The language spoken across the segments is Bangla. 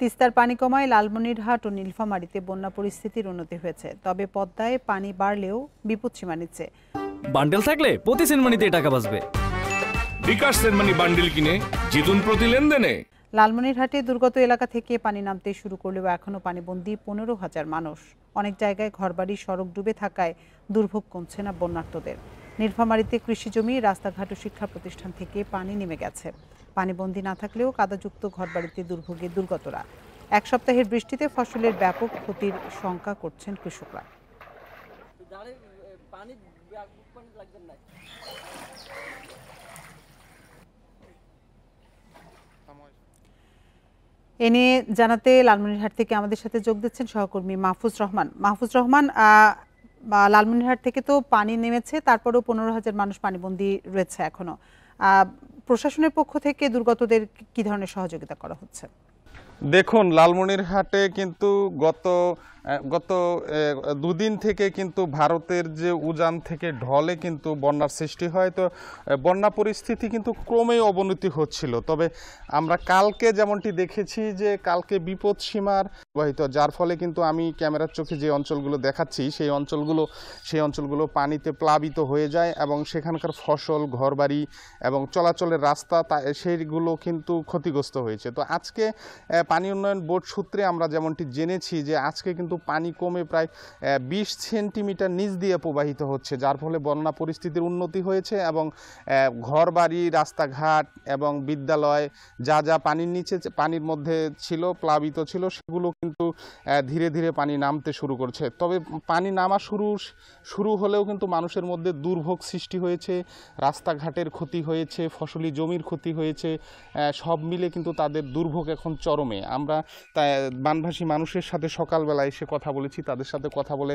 তিস্তার পানি কমায় লালমনিরহাট ও নীলফামারীতে বন্যা পরিস্থিতির উন্নতি হয়েছে, তবে পদ্মায় পানি বাড়লেও বিপদসীমা নিচ্ছে। বান্ডেল থাকলে প্রতি সেনমানিতে টাকা বাঁচবে। বিকাশ সেনমানি বান্ডেল কিনে জিতুন প্রতি লেনদেনে। লালমনিরহাটে দুর্গত এলাকা থেকে পানি নামতে শুরু করলেও এখনও পানিবন্দী 15,000 মানুষ। অনেক জায়গায় ঘরবাড়ি সড়ক ডুবে থাকায় দুর্ভোগ কমছে না বন্যার্তদের। নীলফামারীতে কৃষিজমি, রাস্তাঘাট ও শিক্ষা প্রতিষ্ঠান থেকে পানি নেমে গেছে। পানিবন্দী না থাকলেও কাদাযুক্ত ঘরবাড়িতে দুর্ভোগে দুর্গতরা। এক সপ্তাহের বৃষ্টিতে ফসলের ব্যাপক ক্ষতির শঙ্কা করছেন কৃষকরা। এ নিয়ে জানাতে লালমনিরহাট থেকে আমাদের সাথে যোগ দিচ্ছেন সহকর্মী মাহফুজ রহমান। মাহফুজ রহমান, লালমনিরহাট থেকে তো পানি নেমেছে, তারপরেও 15,000 মানুষ পানিবন্দী রয়েছে এখনো। প্রশাসনের পক্ষ থেকে দুর্গতদের কি ধরনের সহযোগিতা করা হচ্ছে? দেখুন, লালমনিরহাটে কিন্তু গত দুদিন থেকে কিন্তু ভারতের যে উজান থেকে ঢলে কিন্তু বন্যার সৃষ্টি হয়। তো বন্যা পরিস্থিতি কিন্তু ক্রমেই অবনতি হচ্ছিল। তবে আমরা কালকে যেমনটি দেখেছি যে কালকে বিপদ সীমার প্রবাহিত, যার ফলে কিন্তু আমি ক্যামেরার চোখে যে অঞ্চলগুলো দেখাচ্ছি সেই অঞ্চলগুলো পানিতে প্লাবিত হয়ে যায় এবং সেখানকার ফসল, ঘরবাড়ি এবং চলাচলের রাস্তা সেইগুলো কিন্তু ক্ষতিগ্রস্ত হয়েছে। তো আজকে পানি উন্নয়ন বোর্ড সূত্রে আমরা যেমনটি জেনেছি যে আজকে কিন্তু পানি কমে প্রায় 20 সেন্টিমিটার নিচ দিয়ে প্রবাহিত হচ্ছে, যার ফলে বন্যা পরিস্থিতির উন্নতি হয়েছে এবং ঘরবাড়ি, রাস্তাঘাট এবং বিদ্যালয় যা যা পানির নিচে পানির মধ্যে ছিল, প্লাবিত ছিল, সেগুলো কিন্তু ধীরে ধীরে পানি নামতে শুরু করছে। তবে পানি নামা শুরু হলেও কিন্তু মানুষের মধ্যে দুর্ভোগ সৃষ্টি হয়েছে, রাস্তাঘাটের ক্ষতি হয়েছে, ফসলি জমির ক্ষতি হয়েছে। সব মিলে কিন্তু তাদের দুর্ভোগ এখন চরমে। আমরা বানভাসী মানুষের সাথে সকালবেলা এসে কথা বলেছি, তাদের সাথে কথা বলে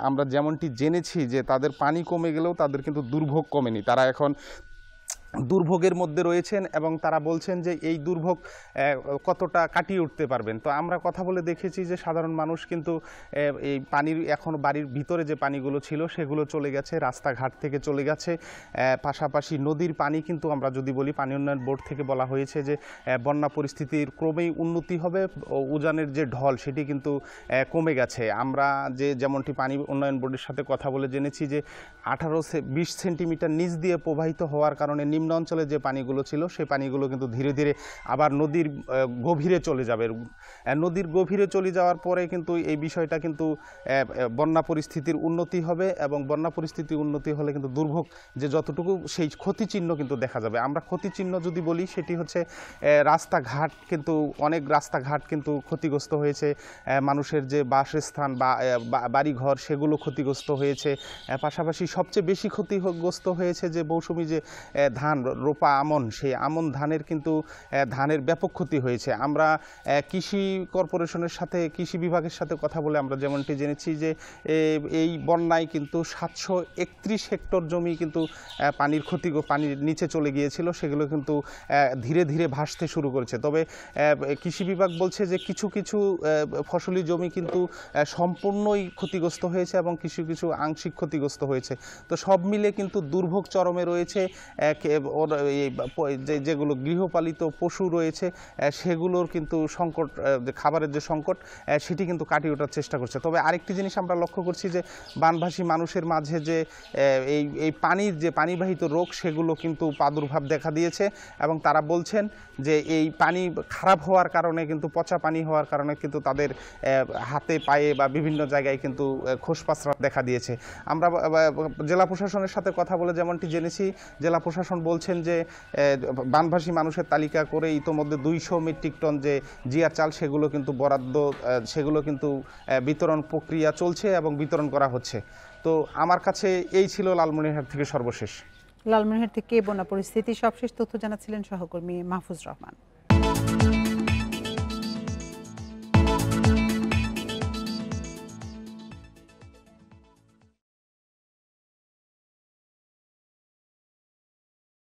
আমরা যেমনটি জেনেছি যে তাদের পানি কমে গেলেও তাদের কিন্তু দুর্ভোগ কমেনি। তারা এখন দুর্ভোগের মধ্যে রয়েছেন এবং তারা বলছেন যে এই দুর্ভোগ কতটা কাটিয়ে উঠতে পারবেন। তো আমরা কথা বলে দেখেছি যে সাধারণ মানুষ কিন্তু এই পানির এখন বাড়ির ভিতরে যে পানিগুলো ছিল সেগুলো চলে গেছে, রাস্তাঘাট থেকে চলে গেছে। পাশাপাশি নদীর পানি কিন্তু আমরা যদি বলি, পানি উন্নয়ন বোর্ড থেকে বলা হয়েছে যে বন্যা পরিস্থিতির ক্রমেই উন্নতি হবে, উজানের যে ঢল সেটি কিন্তু কমে গেছে। আমরা যেমনটি পানি উন্নয়ন বোর্ডের সাথে কথা বলে জেনেছি যে 18-20 সেন্টিমিটার নিচ দিয়ে প্রবাহিত হওয়ার কারণে নিম্ন অঞ্চলে যে পানিগুলো ছিল সেই পানিগুলো কিন্তু ধীরে ধীরে আবার নদীর গভীরে চলে যাবে। নদীর গভীরে চলে যাওয়ার পরে কিন্তু এই বিষয়টা কিন্তু বন্যা পরিস্থিতির উন্নতি হবে এবং বন্যা পরিস্থিতির উন্নতি হলে কিন্তু দুর্ভোগ যে যতটুকু সেই ক্ষতিচিহ্ন কিন্তু দেখা যাবে। আমরা ক্ষতিচিহ্ন যদি বলি সেটি হচ্ছে রাস্তাঘাট, কিন্তু অনেক রাস্তাঘাট কিন্তু ক্ষতিগ্রস্ত হয়েছে, মানুষের যে বাসস্থান বা বাড়িঘর সেগুলো ক্ষতিগ্রস্ত হয়েছে। পাশাপাশি সবচেয়ে বেশি ক্ষতিগ্রস্ত হয়েছে যে মৌসুমি যে ধান রোপা আমন, সেই আমন ধানের কিন্তু ধানের ব্যাপক ক্ষতি হয়েছে। আমরা কৃষি কর্পোরেশনের সাথে, কৃষি বিভাগের সাথে কথা বলে আমরা যেমনটি জেনেছি যে এই বন্যায় কিন্তু 731 হেক্টর জমি কিন্তু পানির নিচে চলে গিয়েছিল, সেগুলো কিন্তু ধীরে ধীরে ভাসতে শুরু করেছে। তবে কৃষি বিভাগ বলছে যে কিছু কিছু ফসলি জমি কিন্তু সম্পূর্ণই ক্ষতিগ্রস্ত হয়েছে এবং কিছু কিছু আংশিক ক্ষতিগ্রস্ত হয়েছে। তো সব মিলে কিন্তু দুর্ভোগ চরমে রয়েছে। যেগুলো গৃহপালিত পশু রয়েছে সেগুলোর কিন্তু সংকট, খাবারের যে সংকট সেটি কিন্তু কাটিয়ে ওঠার চেষ্টা করছে। তবে আরেকটি জিনিস আমরা লক্ষ্য করছি যে বানভাসী মানুষের মাঝে যে এই পানির যে পানিবাহিত রোগ সেগুলো কিন্তু প্রাদুর্ভাব দেখা দিয়েছে এবং তারা বলছেন যে এই পানি খারাপ হওয়ার কারণে কিন্তু, পচা পানি হওয়ার কারণে কিন্তু তাদের হাতে পায়ে বা বিভিন্ন জায়গায় কিন্তু খোসপাসরা দেখা দিয়েছে। আমরা জেলা প্রশাসনের সাথে কথা বলে যেমনটি জেনেছি, জেলা প্রশাসন বলছেন যে বানভাসী মানুষের তালিকা করে ইতোমধ্যে 200 মেট্রিক টন যে জিয়া চাল সেগুলো কিন্তু বরাদ্দ, সেগুলো কিন্তু বিতরণ প্রক্রিয়া চলছে এবং বিতরণ করা হচ্ছে। তো আমার কাছে এই ছিল লালমনিরহাট থেকে সর্বশেষ। লালমনিরহাট থেকে বন্যা পরিস্থিতি সবশেষ তথ্য জানাচ্ছিলেন সহকর্মী মাহফুজ রহমান।